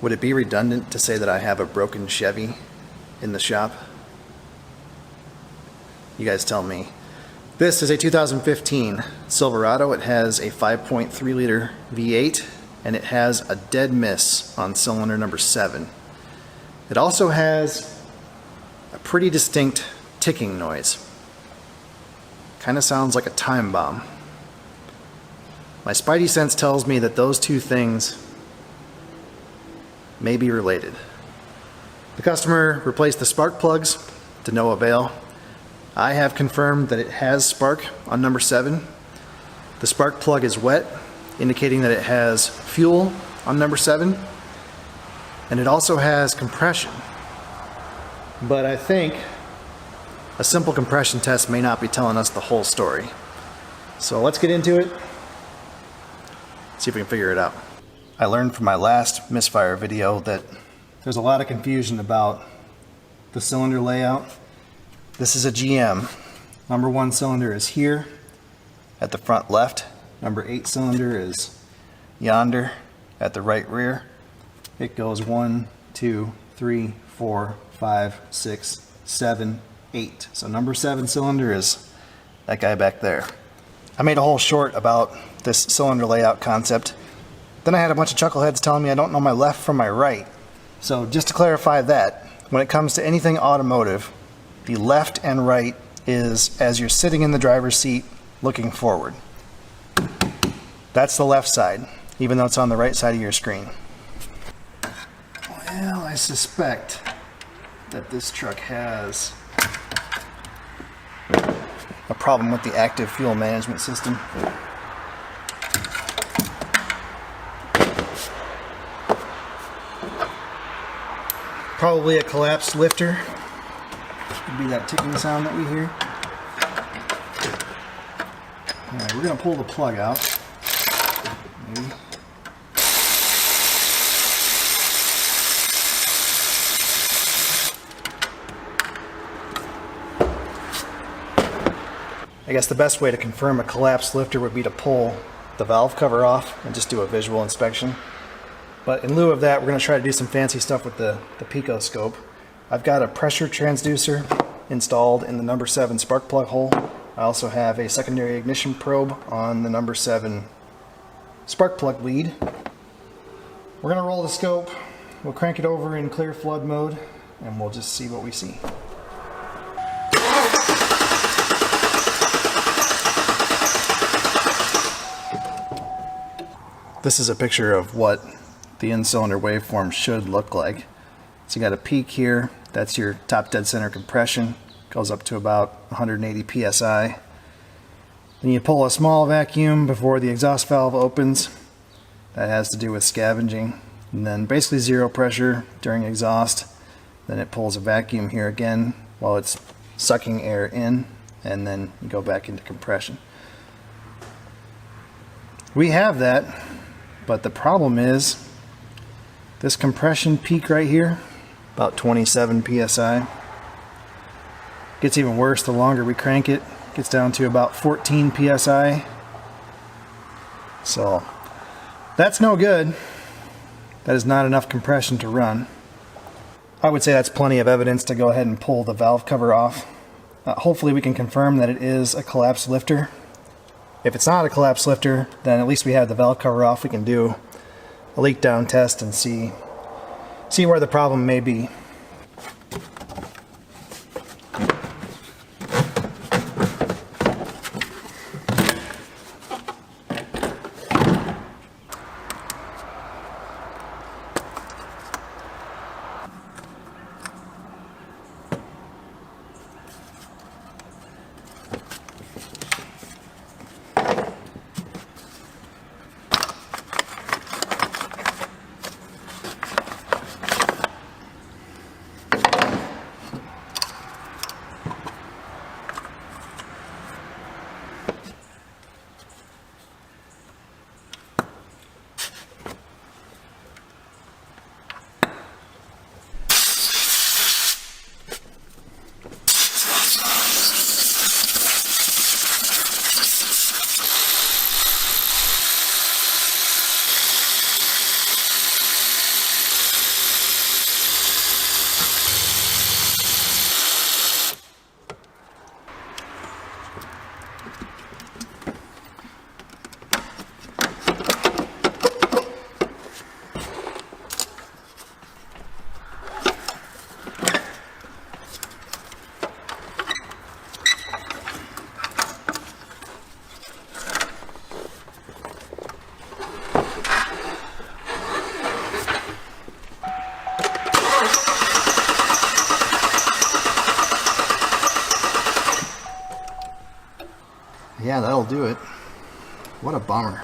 Would it be redundant to say that I have a broken Chevy in the shop? You guys tell me. This is a 2015 Silverado. It has a 5.3 liter V8 and it has a dead miss on cylinder number 7. It also has a pretty distinct ticking noise. Kind of sounds like a time bomb. My spidey sense tells me that those two things may be related. The customer replaced the spark plugs to no avail. I have confirmed that it has spark on number 7. The spark plug is wet, indicating that it has fuel on number 7. And it also has compression. But I think a simple compression test may not be telling us the whole story. So let's get into it, see if we can figure it out. I learned from my last Misfire video that there's a lot of confusion about the cylinder layout. This is a GM. Number 1 cylinder is here at the front left. Number 8 cylinder is yonder at the right rear. It goes 1, 2, 3, 4, 5, 6, 7, 8. So number 7 cylinder is that guy back there. I made a whole short about this cylinder layout concept. Then I had a bunch of chuckleheads telling me I don't know my left from my right. So just to clarify that, when it comes to anything automotive, the left and right is as you're sitting in the driver's seat looking forward. That's the left side, even though it's on the right side of your screen. Well, I suspect that this truck has a problem with the active fuel management system. Probably a collapsed lifter. Could be that ticking sound that we hear. Alright, we're going to pull the plug out. Maybe. I guess the best way to confirm a collapsed lifter would be to pull the valve cover off and just do a visual inspection. But in lieu of that, we're going to try to do some fancy stuff with the pico scope. I've got a pressure transducer installed in the number 7 spark plug hole. I also have a secondary ignition probe on the number 7 spark plug lead. We're going to roll the scope, we'll crank it over in clear flood mode, and we'll just see what we see. This is a picture of what the in-cylinder waveform should look like. So you got a peak here, that's your top dead center compression, goes up to about 180 psi. Then you pull a small vacuum before the exhaust valve opens. That has to do with scavenging. And then basically zero pressure during exhaust. Then it pulls a vacuum here again while it's sucking air in, and then you go back into compression. We have that, but the problem is this compression peak right here, about 27 psi. Gets even worse the longer we crank it. Gets down to about 14 psi. So that's no good. That is not enough compression to run. I would say that's plenty of evidence to go ahead and pull the valve cover off. Hopefully we can confirm that it is a collapsed lifter. If it's not a collapsed lifter, then at least we have the valve cover off. We can do a leak down test and see where the problem may be. that'll do it. What a bummer.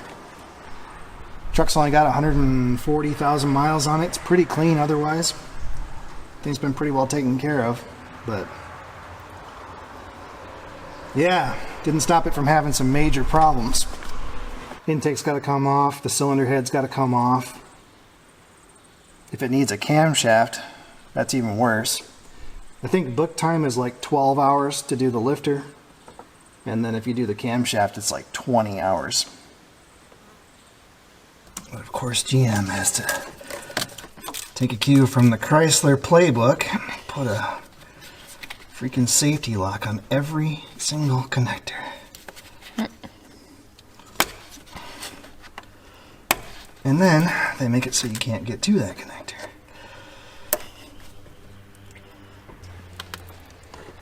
Truck's only got 140,000 miles on it. It's pretty clean otherwise. Things been pretty well taken care of, but yeah, didn't stop it from having some major problems. Intake's got to come off. The cylinder head's got to come off. If it needs a camshaft, that's even worse. I think book time is like 12 hours to do the lifter. And then if you do the camshaft, it's like 20 hours. But of course, GM has to take a cue from the Chrysler playbook, put a freaking safety lock on every single connector. And then they make it so you can't get to that connector.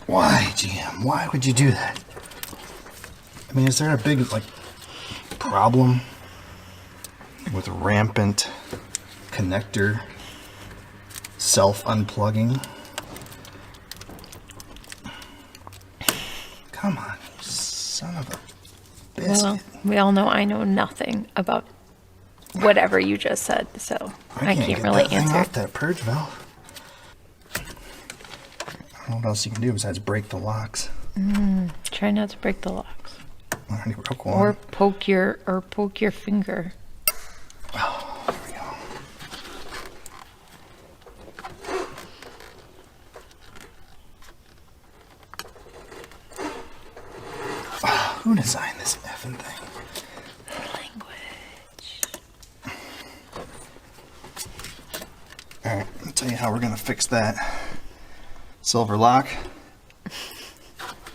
Why, GM? Why would you do that? I mean, is there a big, problem with rampant connector self-unplugging? Come on, you son of a biscuit. Well, we all know I know nothing about whatever you just said, so I can't really answer. Off that purge valve. I don't know what else you can do besides break the locks. Try not to break the locks. I already broke one. Or poke your finger. Oh, there we go. Oh, who designed this effing thing? Language. Alright, I'll tell you how we're gonna fix that. Silver lock.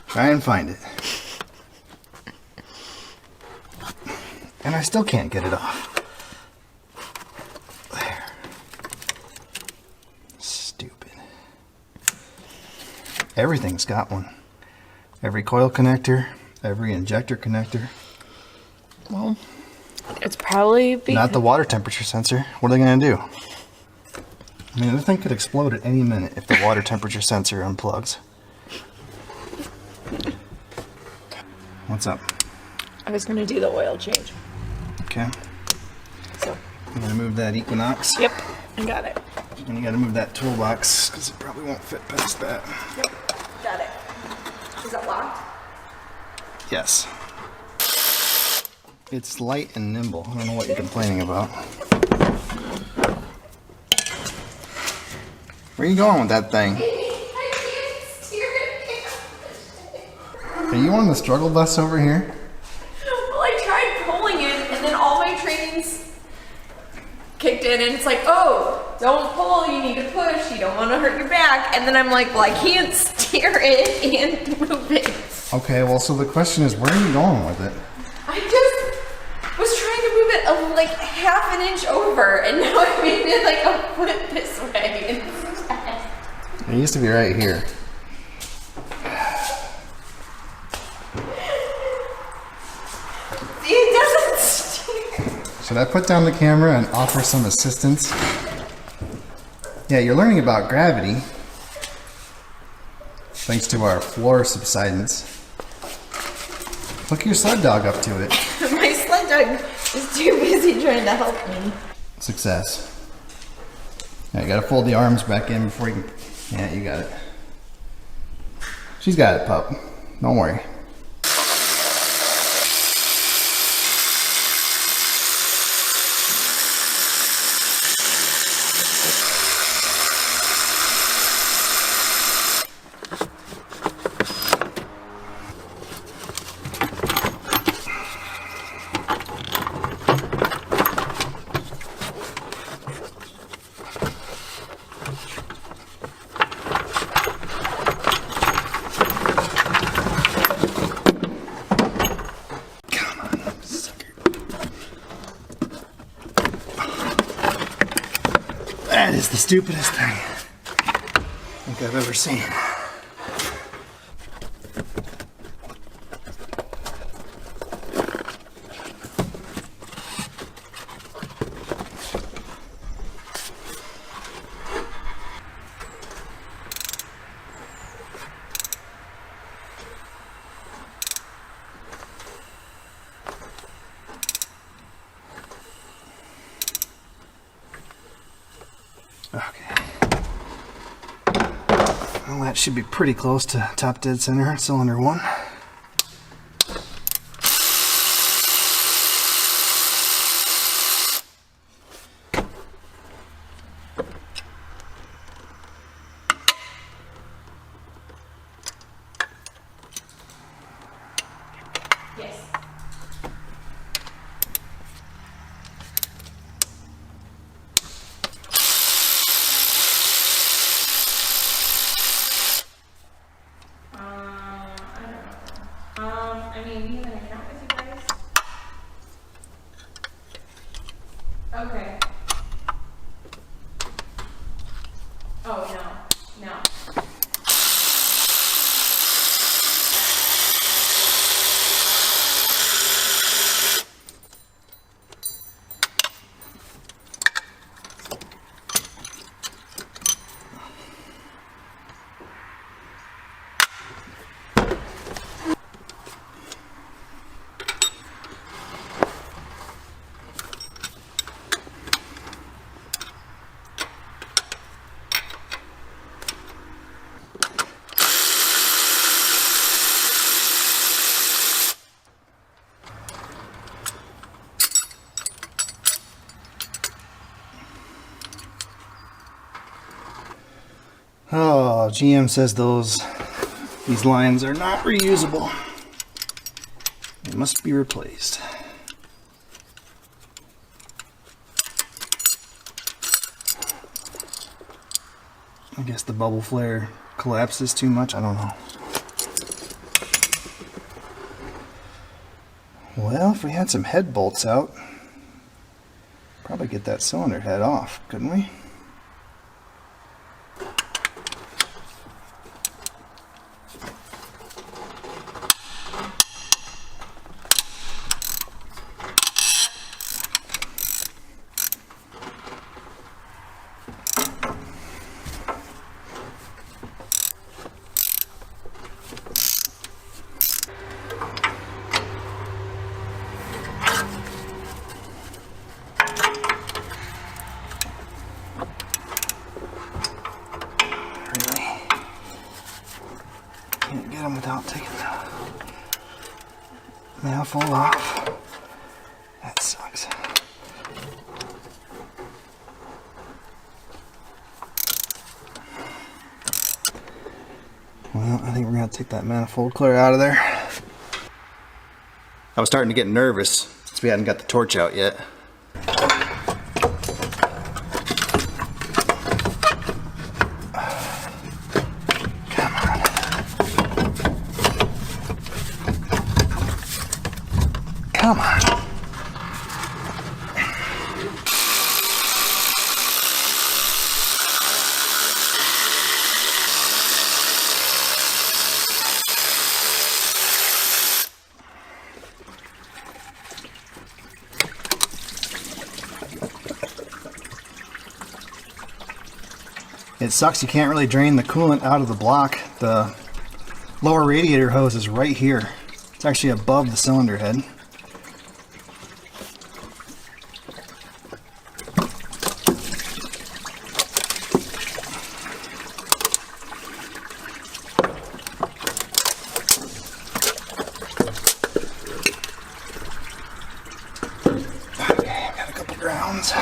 Try and find it. And I still can't get it off. There. Stupid. Everything's got one. Every coil connector, every injector connector. Well, it's probably because... Not the water temperature sensor. What are they going to do? I mean, the thing could explode at any minute if the water temperature sensor unplugs. What's up? I was going to do the oil change. Okay. So. I'm going to move that Equinox. Yep, I got it. And you got to move that toolbox because it probably won't fit past that. Yep, got it. Is that locked? Yes. It's light and nimble. I don't know what you're complaining about. Where are you going with that thing? Are you on the struggle bus over here? Well, I tried pulling it, and then all my trainings kicked in, and it's like, oh, don't pull, you need to push, you don't want to hurt your back. And then I'm like, well, I can't steer it and move it. Okay, well, so the question is, where are you going with it? I just was trying to move it like half an inch over, and now I made it like a foot this way instead. It used to be right here. See, it doesn't steer. Should I put down the camera and offer some assistance? Yeah, you're learning about gravity. Thanks to our floor subsidence. Hook your sled dog up to it. My sled dog is too busy trying to help me. Success. Now you gotta fold the arms back in before you can... Yeah, you got it. She's got it, pup. Don't worry. That is the stupidest thing I think I've ever seen. Okay. Well, that should be pretty close to top dead center, cylinder 1. Yes. I mean, you have an account with you guys? Okay. Oh, no. Oh, GM says these lines are not reusable. They must be replaced. I guess the bubble flare collapses too much, I don't know. Well, if we had some head bolts out, probably get that cylinder head off, couldn't we? Can't get them without taking the manifold off. That sucks. Well, I think we're gonna take that manifold clear out of there. I was starting to get nervous since we hadn't got the torch out yet. Come on. It sucks you can't really drain the coolant out of the block. The lower radiator hose is right here. It's actually above the cylinder head. Okay, got a couple grounds.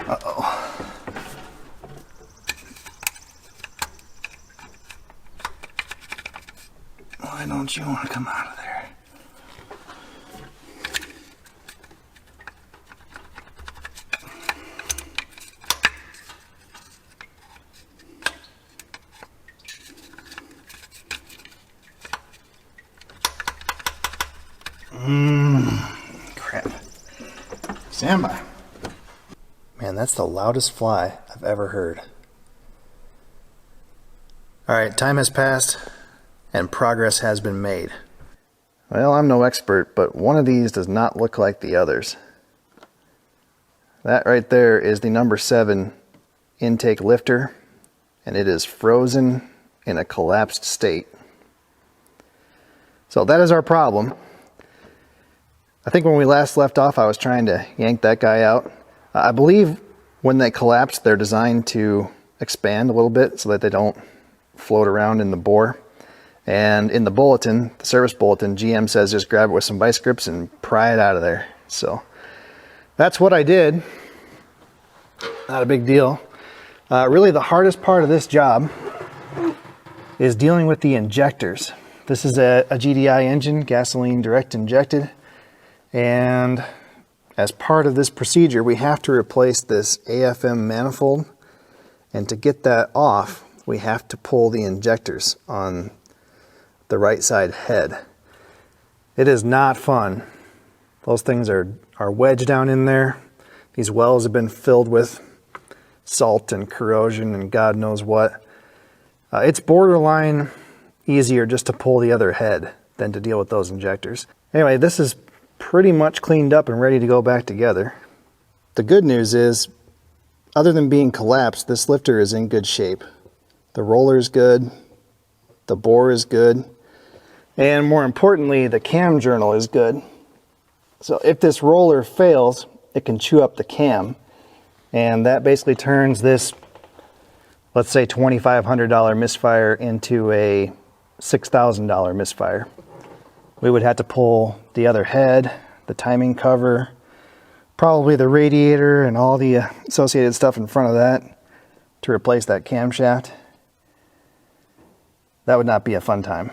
Uh-oh. Why don't you want to come out of there? Crap. Stand by. Man, that's the loudest fly I've ever heard. All right, time has passed and progress has been made. Well, I'm no expert, but one of these does not look like the others. That right there is the number 7 intake lifter, and it is frozen in a collapsed state. So that is our problem. I think when we last left off, I was trying to yank that guy out. I believe when they collapse, they're designed to expand a little bit so that they don't float around in the bore. And in the bulletin, the service bulletin, GM says just grab it with some vice grips and pry it out of there. So that's what I did. Not a big deal. Really the hardest part of this job is dealing with the injectors. This is a GDI engine, gasoline direct injected. And as part of this procedure, we have to replace this AFM manifold. And to get that off, we have to pull the injectors on the right side head. It is not fun. Those things are wedged down in there. These wells have been filled with salt and corrosion and God knows what. It's borderline easier just to pull the other head than to deal with those injectors. Anyway, this is pretty much cleaned up and ready to go back together. The good news is, other than being collapsed, this lifter is in good shape. The roller is good, the bore is good, and more importantly, the cam journal is good. So if this roller fails, it can chew up the cam, and that basically turns this, let's say $2,500 Misfire into a $6,000 Misfire. We would have to pull the other head, the timing cover, probably the radiator and all the associated stuff in front of that to replace that camshaft. That would not be a fun time.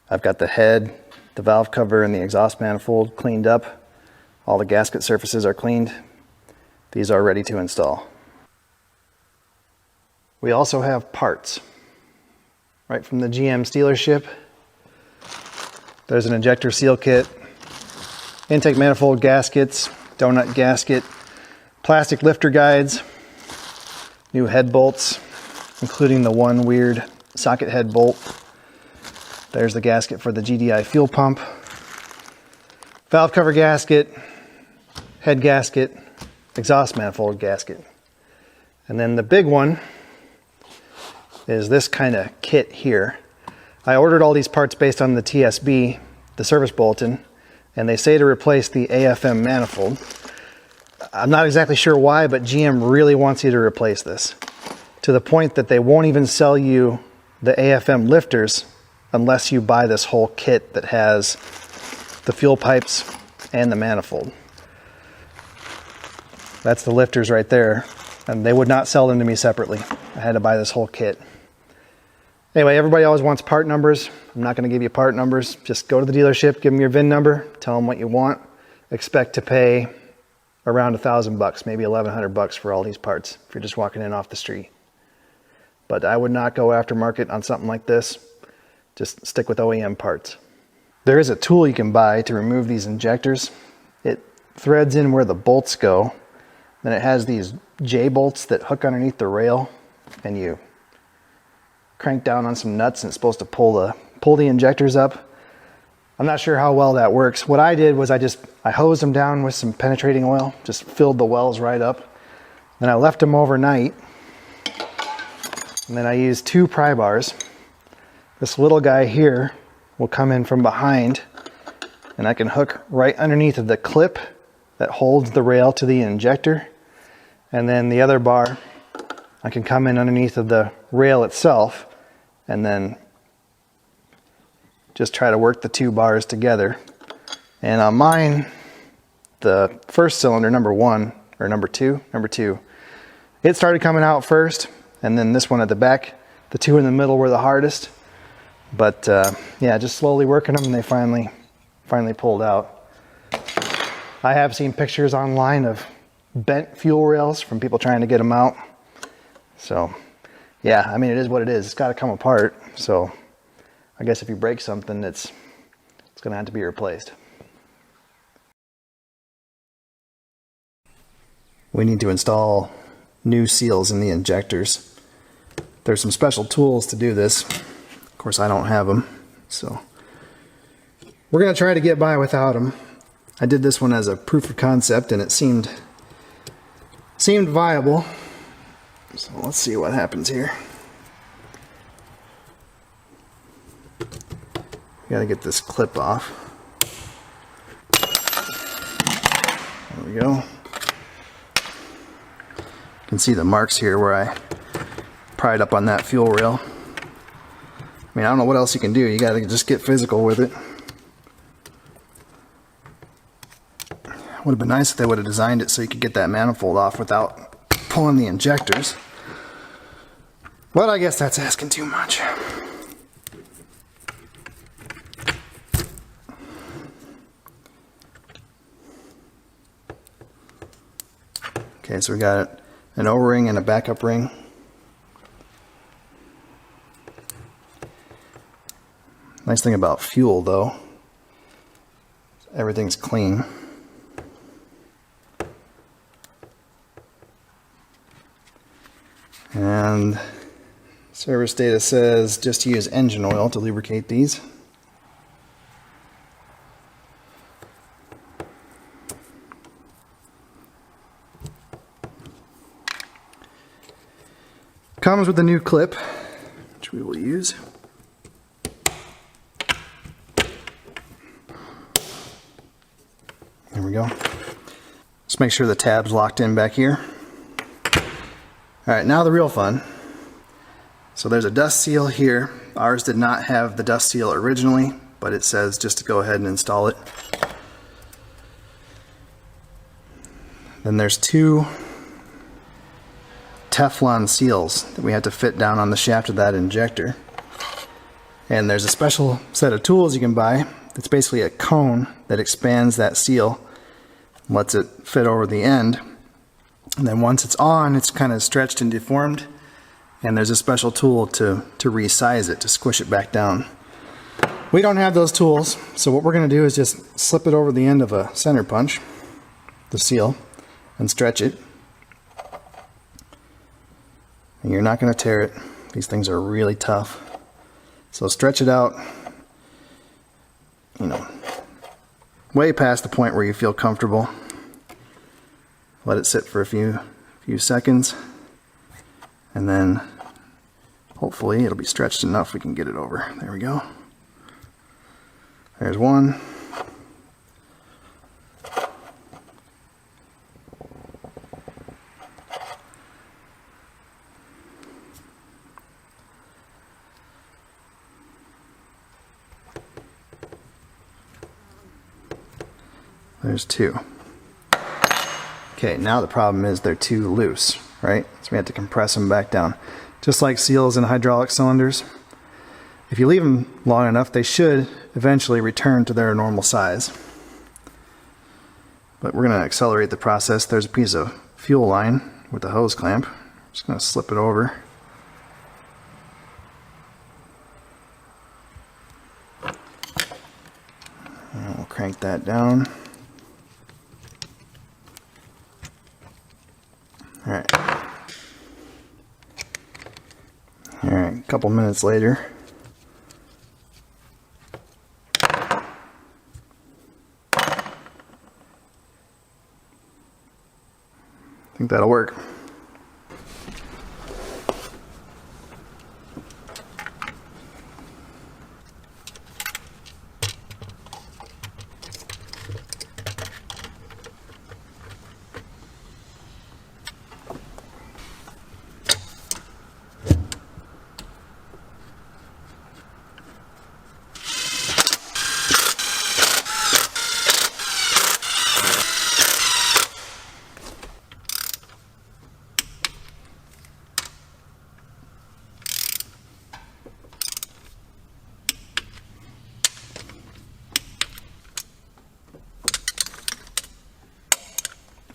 I've got the head, the valve cover, and the exhaust manifold cleaned up. All the gasket surfaces are cleaned. These are ready to install. We also have parts. Right from the GM dealership. There's an injector seal kit, intake manifold gaskets, donut gasket, plastic lifter guides, new head bolts, including the one weird socket head bolt. There's the gasket for the GDI fuel pump, valve cover gasket, head gasket, exhaust manifold gasket. And then the big one is this kind of kit here. I ordered all these parts based on the TSB, the service bulletin, and they say to replace the AFM manifold. I'm not exactly sure why, but GM really wants you to replace this, to the point that they won't even sell you the AFM lifters unless you buy this whole kit that has the fuel pipes and the manifold. That's the lifters right there, and they would not sell them to me separately. I had to buy this whole kit. Anyway, everybody always wants part numbers. I'm not going to give you part numbers. Just go to the dealership, give them your VIN number, tell them what you want. Expect to pay around $1,000, maybe $1,100 for all these parts if you're just walking in off the street. But I would not go aftermarket on something like this. Just stick with OEM parts. There is a tool you can buy to remove these injectors. It threads in where the bolts go. Then it has these J-bolts that hook underneath the rail, and you crank down on some nuts and it's supposed to pull the injectors up. I'm not sure how well that works. What I did was I hosed them down with some penetrating oil, just filled the wells right up. Then I left them overnight. And then I used 2 pry bars. This little guy here will come in from behind, and I can hook right underneath of the clip that holds the rail to the injector. And then the other bar, I can come in underneath of the rail itself and then just try to work the 2 bars together. And on mine, the first cylinder, number 1, or number two, it started coming out first, and then this one at the back, the 2 in the middle were the hardest. But yeah, just slowly working them, and they finally pulled out. I have seen pictures online of bent fuel rails from people trying to get them out. So yeah, I mean, it is what it is. It's got to come apart. So I guess if you break something, it's going to have to be replaced. We need to install new seals in the injectors. There's some special tools to do this. Of course, I don't have them, so we're gonna try to get by without them. I did this one as a proof of concept, and it seemed viable. So let's see what happens here. Gotta get this clip off. There we go. You can see the marks here where I pried up on that fuel rail. I mean, I don't know what else you can do. You gotta just get physical with it. Would have been nice if they would have designed it so you could get that manifold off without pulling the injectors. But I guess that's asking too much. Okay, so we got an O-ring and a backup ring. Nice thing about fuel, though, everything's clean. And service data says just use engine oil to lubricate these. Comes with a new clip, which we will use. There we go. Just make sure the tab's locked in back here. All right, now the real fun. So there's a dust seal here. Ours did not have the dust seal originally, but it says just to go ahead and install it. Then there's two Teflon seals that we had to fit down on the shaft of that injector. And there's a special set of tools you can buy. It's basically a cone that expands that seal, lets it fit over the end. And then once it's on, it's kind of stretched and deformed. And there's a special tool to resize it, to squish it back down. We don't have those tools, so what we're going to do is just slip it over the end of a center punch, the seal, and stretch it. And you're not going to tear it. These things are really tough. So stretch it out, you know, way past the point where you feel comfortable. Let it sit for a few seconds, and then hopefully it'll be stretched enough we can get it over. There we go. There's one. There's two. Okay, now the problem is they're too loose, right? So we have to compress them back down. Just like seals in hydraulic cylinders. If you leave them long enough, they should eventually return to their normal size. But we're going to accelerate the process. There's a piece of fuel line with a hose clamp. Just going to slip it over. And we'll crank that down. Alright. Alright, a couple minutes later. I think that'll work.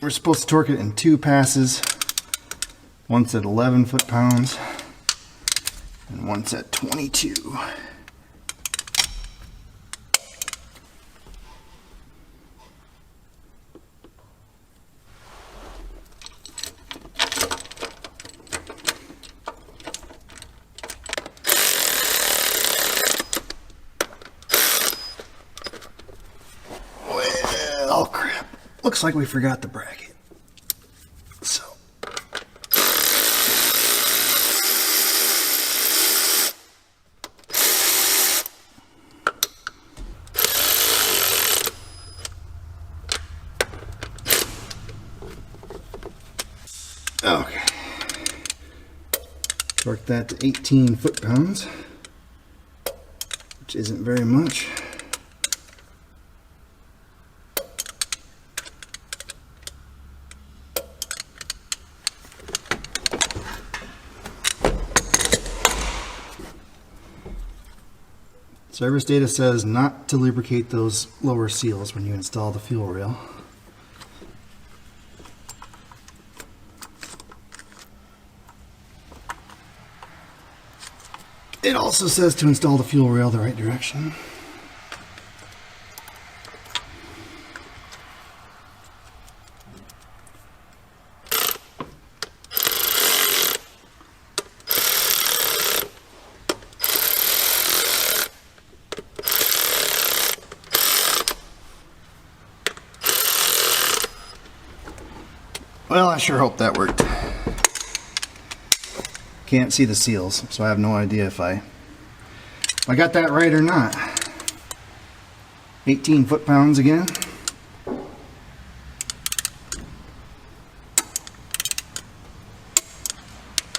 We're supposed to torque it in 2 passes. Once at 11 foot-pounds and once at 22. looks like we forgot the bracket. So. Okay. Torque that to 18 foot-pounds, which isn't very much. Service data says not to lubricate those lower seals when you install the fuel rail. It also says to install the fuel rail the right direction. Well, I sure hope that worked. Can't see the seals, so I have no idea if I got that right or not. 18 foot-pounds again.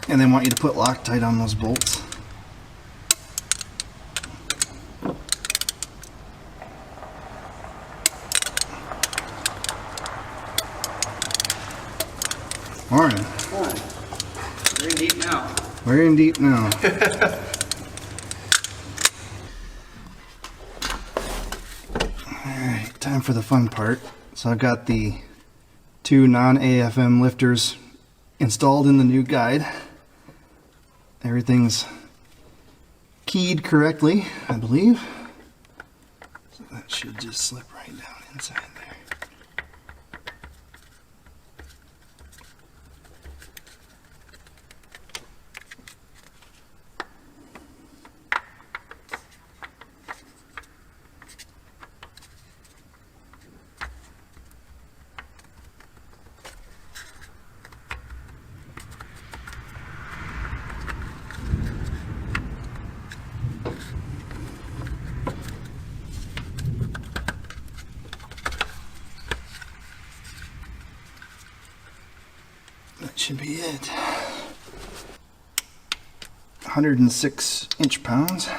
And they want you to put Loctite on those bolts. Morning. Morning. We're in deep now. We're in deep now. Alright, time for the fun part. So I've got the 2 non-AFM lifters installed in the new guide. Everything's keyed correctly, I believe. So that should just slip right down inside there. That should be it. 106 inch-pounds.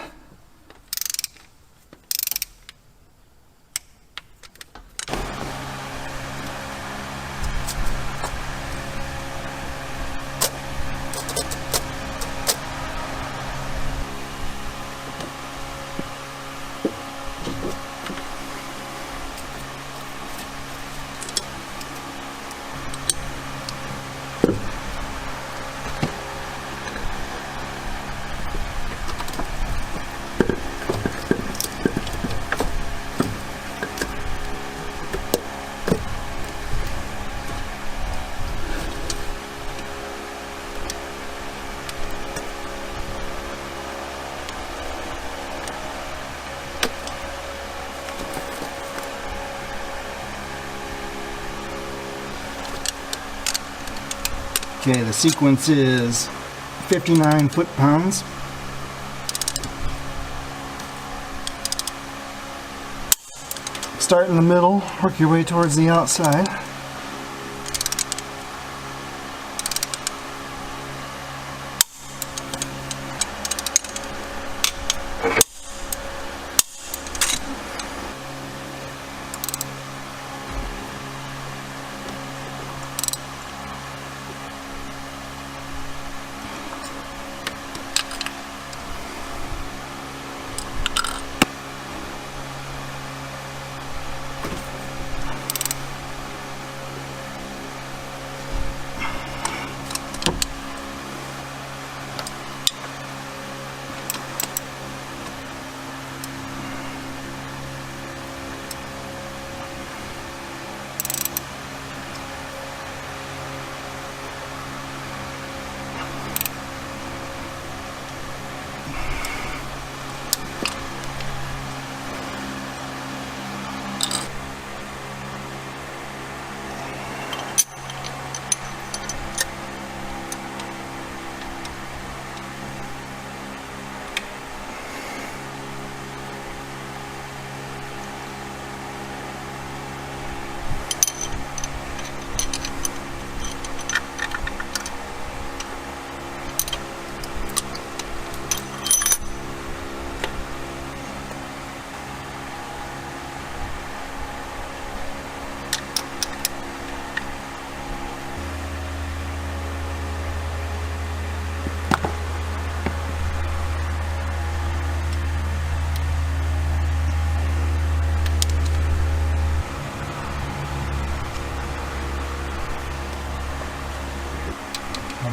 Okay, the sequence is 59 foot-pounds. Start in the middle, work your way towards the outside.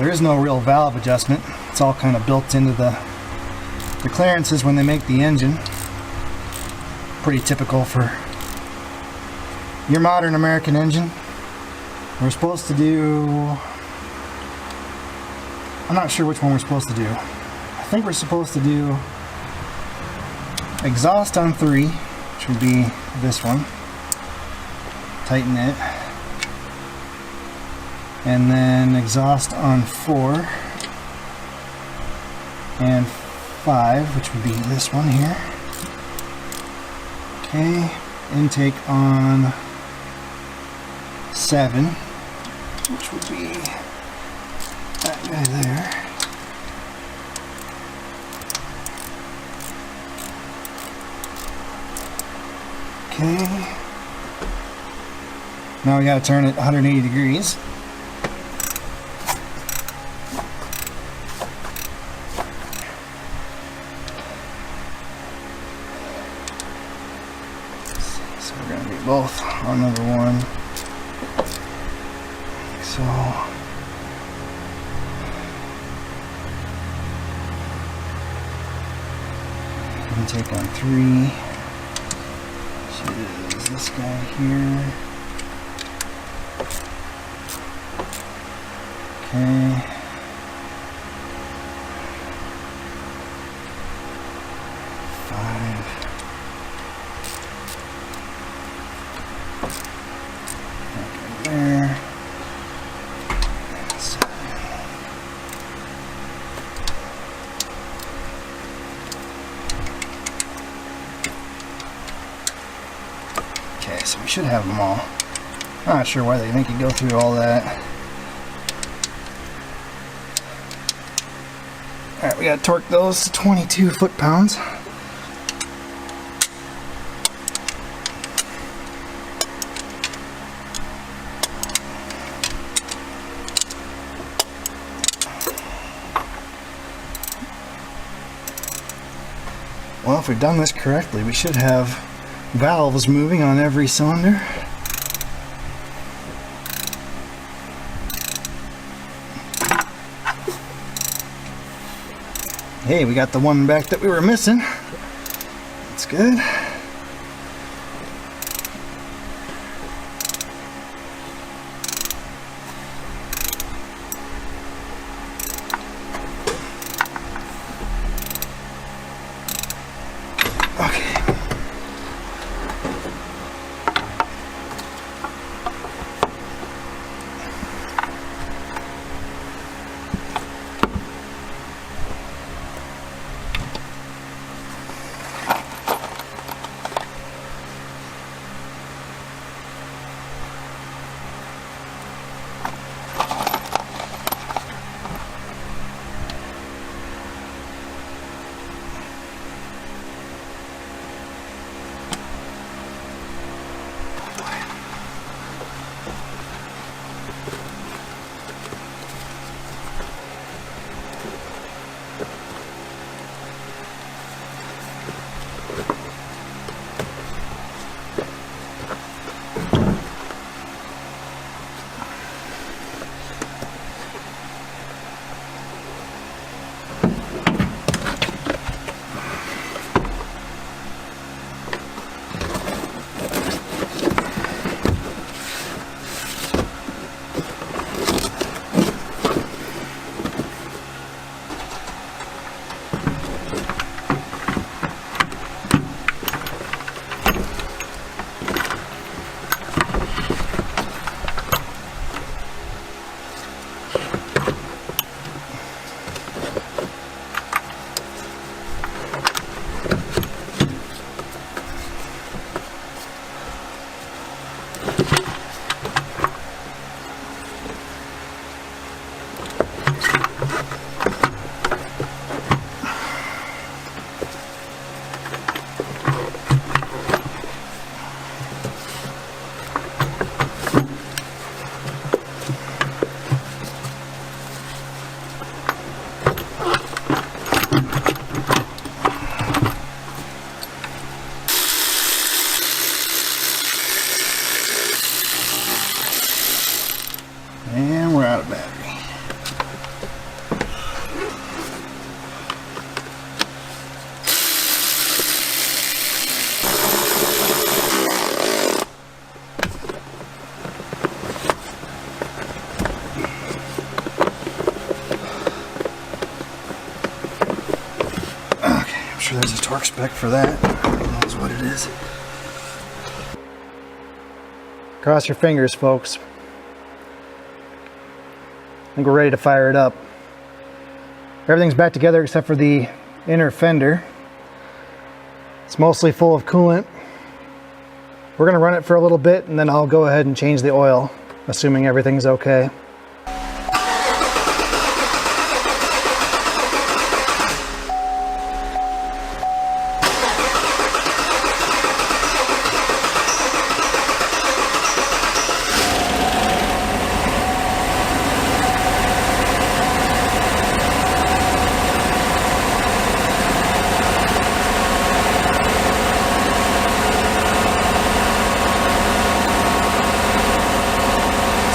There is no real valve adjustment. It's all kind of built into the clearances when they make the engine. Pretty typical for your modern American engine. We're supposed to do... I'm not sure which one we're supposed to do. I think we're supposed to do exhaust on 3, which would be this one. Tighten it. And then exhaust on 4 and 5, which would be this one here. Okay, intake on 7, which would be that guy there. Okay. Now we gotta turn it 180 degrees. So we're gonna do both on number 1. So intake on 3. Which is this guy here. Okay. There. Okay, so we should have them all. I'm not sure why they make you go through all that. Alright, we gotta torque those to 22 foot-pounds. Well, if we've done this correctly, we should have valves moving on every cylinder. Hey, we got the one back that we were missing. That's good. sure there's a torque spec for that. That's what it is. Cross your fingers, folks. I think we're ready to fire it up. Everything's back together except for the inner fender. It's mostly full of coolant. We're gonna run it for a little bit and then I'll go ahead and change the oil, assuming everything's okay.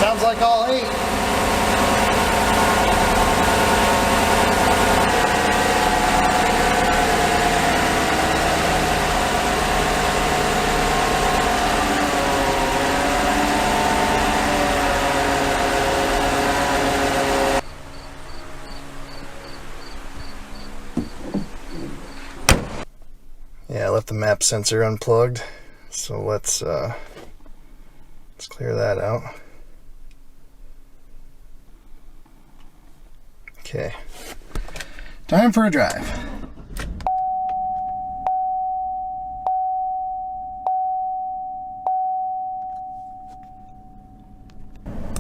Sounds like all 8. Yeah, I left the map sensor unplugged, so let's clear that out. Okay, time for a drive.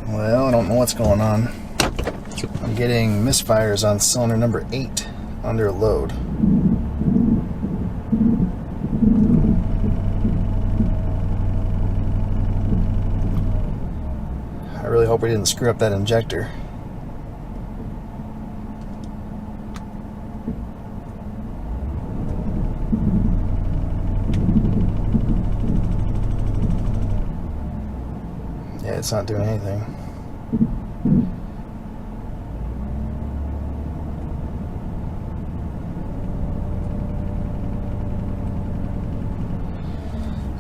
Well, I don't know what's going on. I'm getting misfires on cylinder number 8 under load. I really hope we didn't screw up that injector. Yeah, it's not doing anything.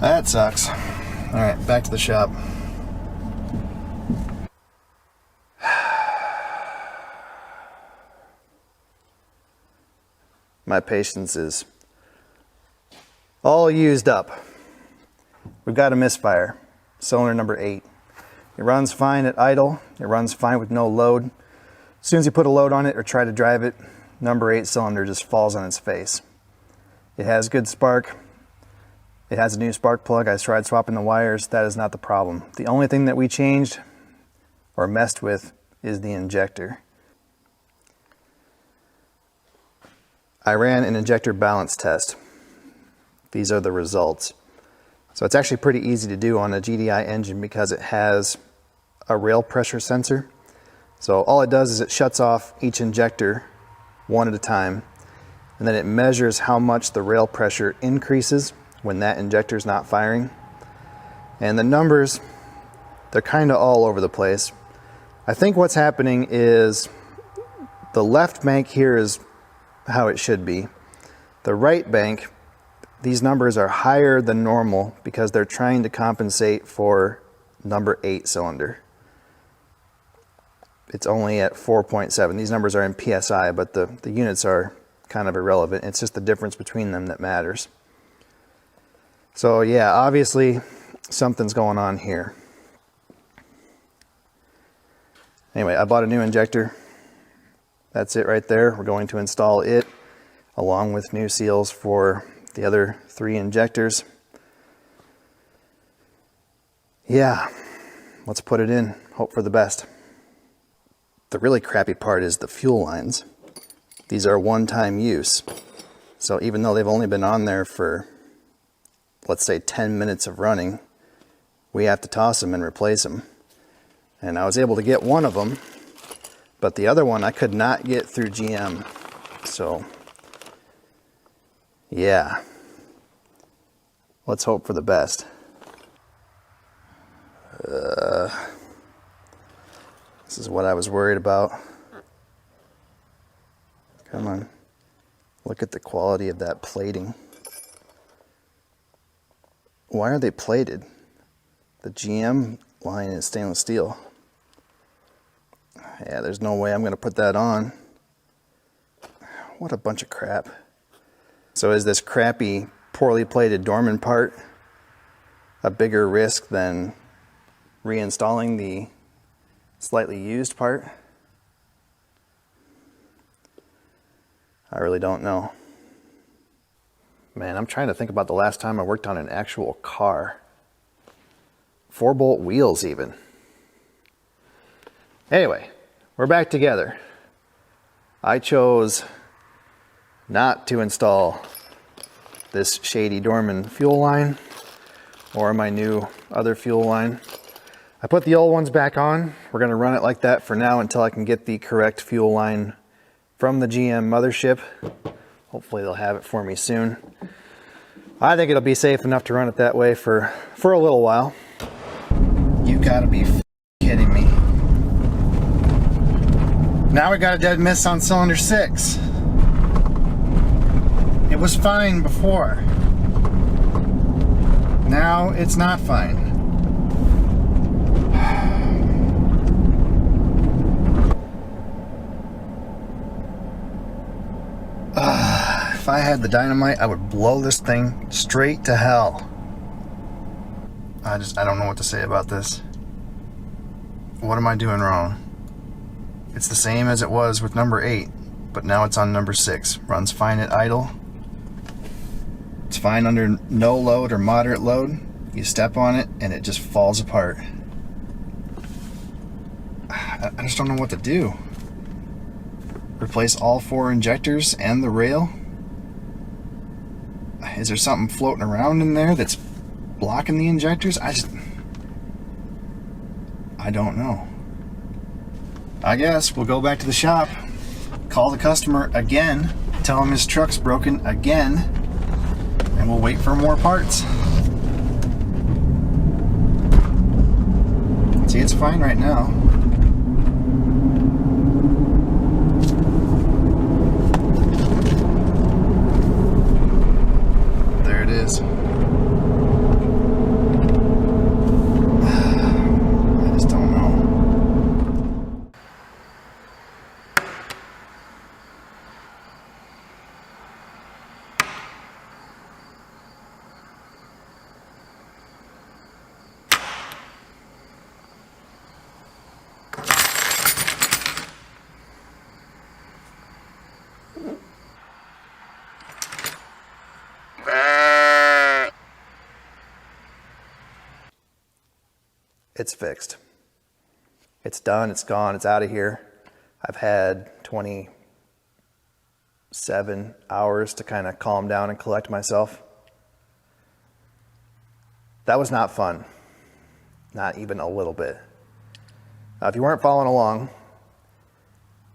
That sucks. Alright, back to the shop. My patience is all used up. We've got a misfire, cylinder number 8. It runs fine at idle. It runs fine with no load. As soon as you put a load on it or try to drive it, number 8 cylinder just falls on its face. It has good spark. It has a new spark plug. I tried swapping the wires. That is not the problem. The only thing that we changed or messed with is the injector. I ran an injector balance test. These are the results. So it's actually pretty easy to do on a GDI engine because it has a rail pressure sensor. So all it does is it shuts off each injector one at a time, and then it measures how much the rail pressure increases when that injector is not firing. And the numbers, they're kind of all over the place. I think what's happening is the left bank here is how it should be. The right bank, these numbers are higher than normal because they're trying to compensate for number 8 cylinder. It's only at 4.7. These numbers are in PSI, but the units are kind of irrelevant. It's just the difference between them that matters. So yeah, obviously something's going on here. Anyway, I bought a new injector. That's it right there. We're going to install it along with new seals for the other 3 injectors. Yeah, let's put it in. Hope for the best. The really crappy part is the fuel lines. These are one-time use. So even though they've only been on there for, let's say, 10 minutes of running, we have to toss them and replace them. And I was able to get one of them, but the other one I could not get through GM. So yeah, let's hope for the best. This is what I was worried about. Come on, look at the quality of that plating. Why are they plated? The GM line is stainless steel. Yeah, there's no way I'm going to put that on. What a bunch of crap. So is this crappy, poorly plated Dorman part a bigger risk than reinstalling the slightly used part? I really don't know. Man, I'm trying to think about the last time I worked on an actual car. 4-bolt wheels even. Anyway, we're back together. I chose not to install this shady Dorman fuel line or my new other fuel line. I put the old ones back on. We're gonna run it like that for now until I can get the correct fuel line from the GM mothership. Hopefully they'll have it for me soon. I think it'll be safe enough to run it that way for a little while. You gotta be kidding me. Now we got a dead miss on cylinder 6. It was fine before. Now it's not fine. If I had the dynamite, I would blow this thing straight to hell. I don't know what to say about this. What am I doing wrong? It's the same as it was with number 8, but now it's on number 6. Runs fine at idle. It's fine under no load or moderate load. You step on it and it just falls apart. I just don't know what to do. Replace all 4 injectors and the rail? Is there something floating around in there that's blocking the injectors? I don't know. I guess we'll go back to the shop, call the customer again, tell him his truck's broken again, and we'll wait for more parts. See, it's fine right now. There it is. I just don't know. It's fixed. It's done, it's gone, it's out of here. I've had 27 hours to kind of calm down and collect myself. That was not fun. Not even a little bit. Now, if you weren't following along,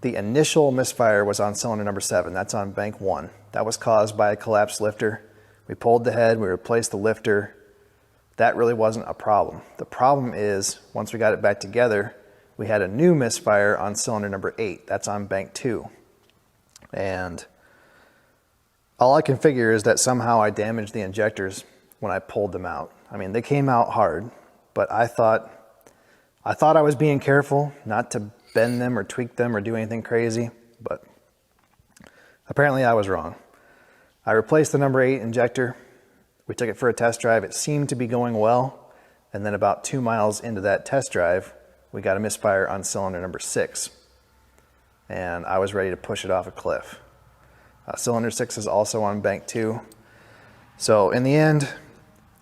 the initial misfire was on cylinder number 7. That's on bank 1. That was caused by a collapsed lifter. We pulled the head, we replaced the lifter. That really wasn't a problem. The problem is, once we got it back together, we had a new misfire on cylinder number 8. That's on bank 2. And all I can figure is that somehow I damaged the injectors when I pulled them out. I mean, they came out hard, but I thought I was being careful not to bend them or tweak them or do anything crazy, but apparently I was wrong. I replaced the number 8 injector. We took it for a test drive. It seemed to be going well. And then about 2 miles into that test drive, we got a misfire on cylinder number 6. And I was ready to push it off a cliff. Cylinder 6 is also on bank 2. So in the end,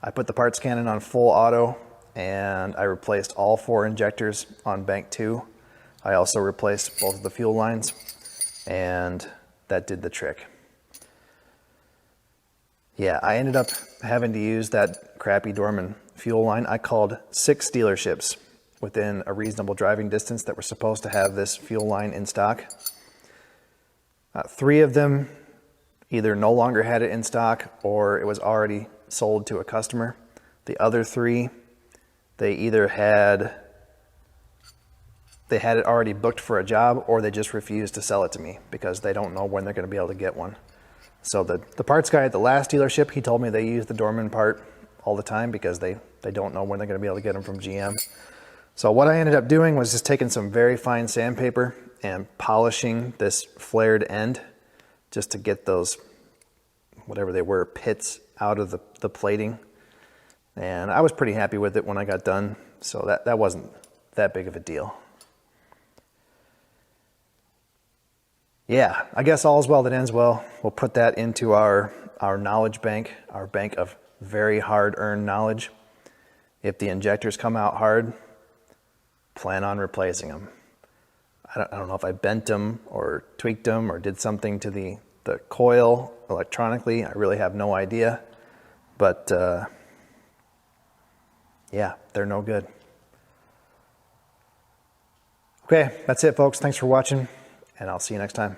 I put the parts cannon on full auto and I replaced all 4 injectors on bank 2. I also replaced both of the fuel lines and that did the trick. Yeah, I ended up having to use that crappy Dorman fuel line. I called 6 dealerships within a reasonable driving distance that were supposed to have this fuel line in stock. 3 of them either no longer had it in stock or it was already sold to a customer. The other 3, they either had it already booked for a job or they just refused to sell it to me because they don't know when they're going to be able to get one. So the parts guy at the last dealership, he told me they use the Dorman part all the time because they don't know when they're going to be able to get them from GM. So what I ended up doing was just taking some very fine sandpaper and polishing this flared end just to get those whatever they were, pits out of the plating. And I was pretty happy with it when I got done, so that wasn't that big of a deal. Yeah, I guess all's well that ends well. We'll put that into our knowledge bank, our bank of very hard-earned knowledge. If the injectors come out hard, plan on replacing them. I don't know if I bent them or tweaked them or did something to the coil electronically. I really have no idea. But yeah, they're no good. Okay, that's it, folks. Thanks for watching, and I'll see you next time.